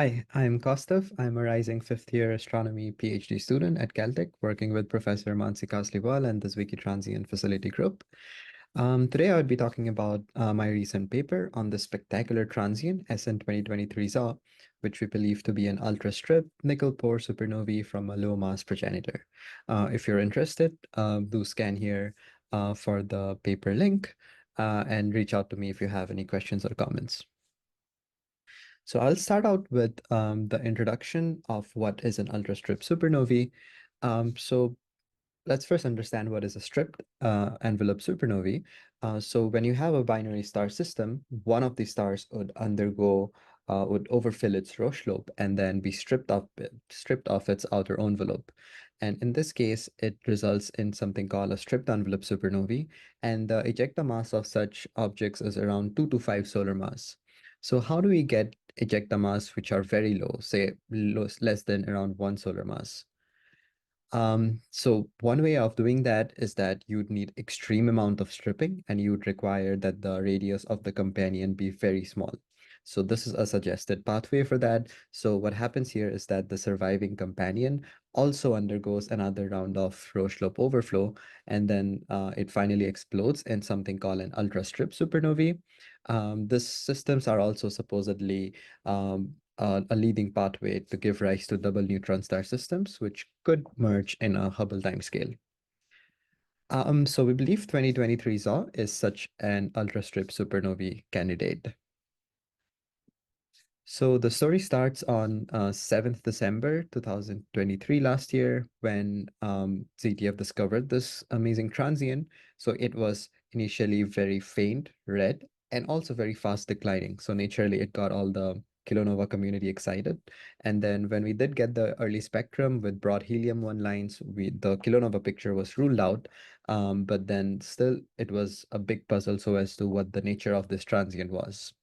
Hi, I'm Kaustav. I'm a rising fifth-year astronomy PhD student at Caltech, working with Professor Mansi Kasliwal and the Zwicky Transient Facility Group. Today, I would be talking about my recent paper on the spectacular transient SN 2023 ZA, which we believe to be an ultra-strip nickel-poor supernovae from a low-mass progenitor. If you're interested, do scan here for the paper link and reach out to me if you have any questions or comments. So I'll start out with the introduction of what is an ultra-strip supernovae. So let's first understand what is a stripped envelope supernovae. So when you have a binary star system, one of the stars would overfill its Roche lobe and then be stripped off its outer envelope. And in this case, it results in something called a stripped envelope supernovae, and the ejecta mass of such objects is around 2 to 5 solar mass. So how do we get ejecta mass which are very low, say less than around 1 solar mass? So one way of doing that is that you'd need extreme amount of stripping, and you'd require that the radius of the companion be very small. So this is a suggested pathway for that. So what happens here is that the surviving companion also undergoes another round of Roche lobe overflow, and then it finally explodes in something called an ultra-strip supernovae. These systems are also supposedly a leading pathway to give rise to double neutron star systems, which could merge in a Hubble timescale. So we believe 2023 ZA is such an ultra-strip supernovae candidate. So the story starts on 7th December 2023 last year when ZTF discovered this amazing transient. So it was initially very faint red and also very fast declining. So naturally, it got all the kilonova community excited. And then when we did get the early spectrum with broad helium-1 lines, the kilonova picture was ruled out. But then still, it was a big puzzle so as to what the nature of this transient was.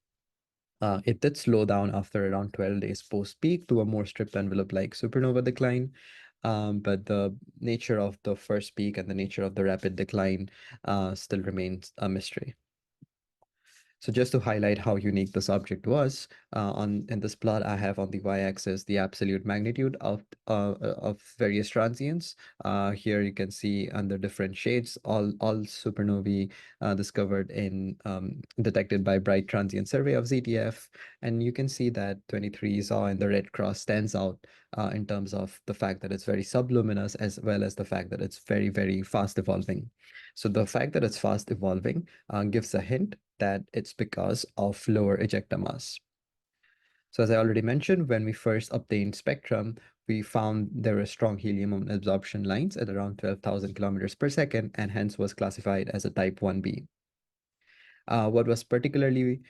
It did slow down after around 12 days post-peak to a more stripped envelope-like supernova decline. But the nature of the first peak and the nature of the rapid decline still remains a mystery. So just to highlight how unique this object was, in this plot I have on the y-axis the absolute magnitude of various transients. Here you can see under different shades all supernovae discovered in detected by Bright Transient Survey of ZTF, and you can see that 23 ZA in the red cross stands out in terms of the fact that it's very subluminous as well as the fact that it's very fast evolving. So the fact that it's fast evolving gives a hint that it's because of lower ejecta mass. So as I already mentioned, when we first obtained spectrum, we found there were strong helium absorption lines at around 12,000 kilometers per second, and hence was classified as a type 1b. What was particularly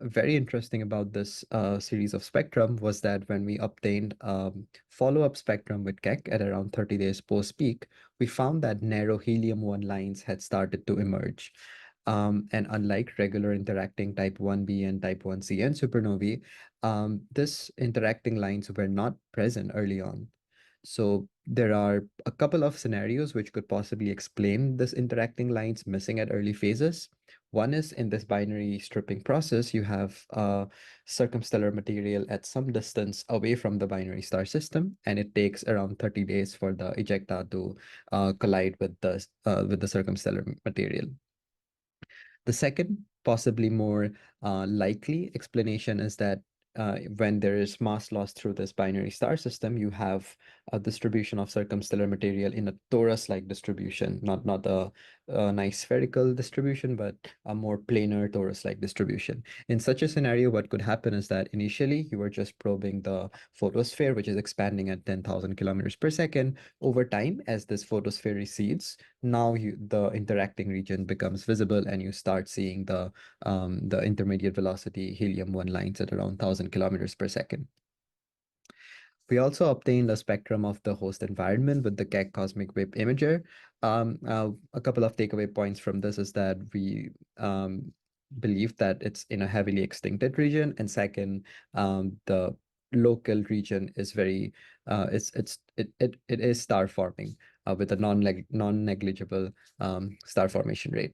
very interesting about this series of spectrum was that when we obtained follow-up spectrum with Keck at around 30 days post-peak, we found that narrow helium-1 lines had started to emerge. And unlike regular interacting type 1b and type 1cn supernovae, this interacting lines were not present early on. So there are a couple of scenarios which could possibly explain this interacting lines missing at early phases. One is in this binary stripping process, you have circumstellar material at some distance away from the binary star system, and it takes around 30 days for the ejecta to collide with the circumstellar material. The second, possibly more likely explanation is that when there is mass loss through this binary star system, you have a distribution of circumstellar material in a torus-like distribution, not a nice spherical distribution, but a more planar torus-like distribution. In such a scenario, what could happen is that initially you were just probing the photosphere, which is expanding at 10,000 kilometers per second. Over time, as this photosphere recedes, now the interacting region becomes visible, and you start seeing the intermediate velocity helium-1 lines at around 1,000 kilometers per second. We also obtained a spectrum of the host environment with the Keck cosmic wave imager. A couple of takeaway points from this is that we believe that it's in a heavily extincted region, and second, the local region is very it is star forming with a non-negligible star formation rate.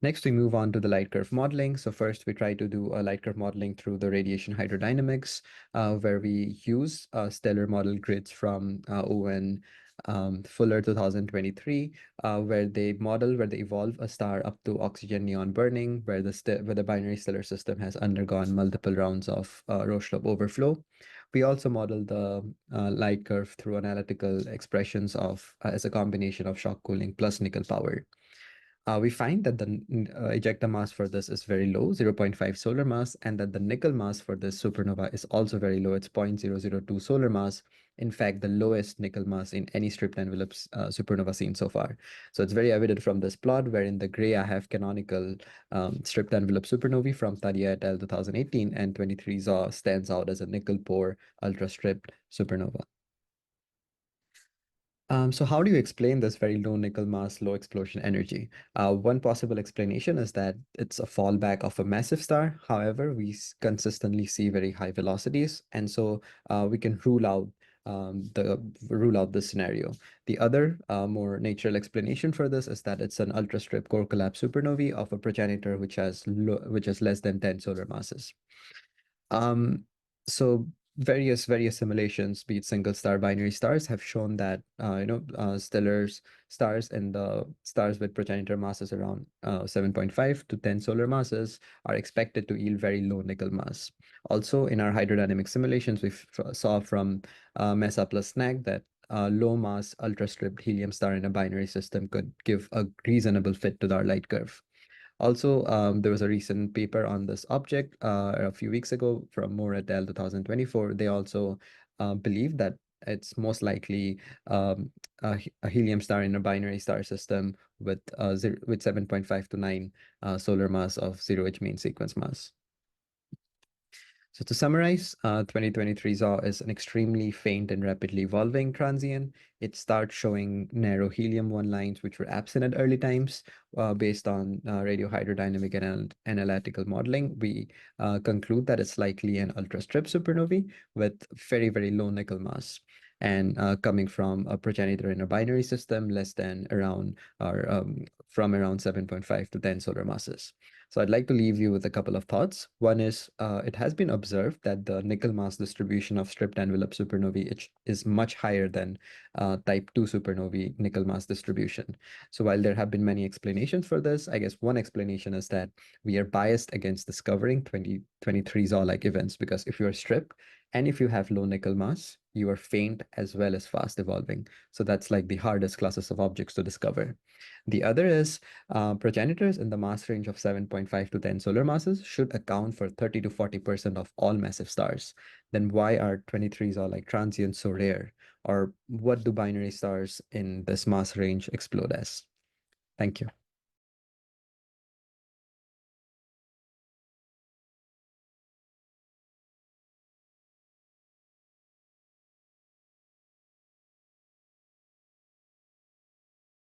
Next, we move on to the light curve modeling. So first, we try to do a light curve modeling through the radiation hydrodynamics, where we use stellar model grids from Owen Fuller 2023, where they evolve a star up to oxygen neon burning, where the binary stellar system has undergone multiple rounds of Rochlov overflow. We also model the light curve through analytical expressions of as a combination of shock cooling plus nickel power. We find that the ejecta mass for this is very low, 0.5 solar mass, and that the nickel mass for this supernova is also very low. It's 0.002 solar mass. In fact, the lowest nickel mass in any stripped envelopes supernova seen so far. So it's very evident from this plot, where in the gray I have canonical stripped envelope supernovae from Tadia et al. 2018, and 23 ZA stands out as a nickel poor ultra stripped supernova. So how do you explain this very low nickel mass, low explosion energy? One possible explanation is that it's a fallback of a massive star. However, consistently see very high velocities, and so we can rule out this scenario. The other more natural explanation for this is that it's an ultra strip core collapse supernovae of a progenitor which has less than 10 solar masses. Um, so various simulations, be it single star binary stars, have shown that stellar stars and the stars with progenitor masses around 7.5 to 10 solar masses are expected to yield very low nickel mass. Also, in our hydrodynamic simulations, we saw from MESA plus SNAG that low mass ultra stripped helium star in a binary system could give a reasonable fit to our light curve. Also, there was a recent paper on this object a few weeks ago from Moore et al. 2024. They also believe that it's most likely a helium star in a binary star system with 7.5 to 9 solar mass of 0 mean sequence mass. So to summarize, 2023 ZAW is an extremely faint and rapidly evolving transient. It starts showing narrow helium-1 lines, which were absent at early times. Based on radiohydrodynamic and analytical modeling, we conclude that it's likely an ultra-strip supernovae with very, very low nickel mass, and coming from a progenitor in a binary system less than around or from around 7.5 to 10 solar masses. So I'd like to leave you with a couple of thoughts. One is it has been observed that the nickel mass distribution of stripped envelope supernovae is much higher than type 2 supernovae nickel mass distribution. So while there have been many explanations for this, I guess one explanation is that we are biased against discovering 2023 ZAW-like events, because if you are stripped and if you have low nickel mass, you are faint as well as fast evolving. So that's like the hardest classes of objects to discover. The other is progenitors in the mass range of 7.5 to 10 solar masses should account for 30 to 40% of all massive stars. Then why are 23s or like transients so rare? Or what do binary stars in this mass range explode as? Thank you.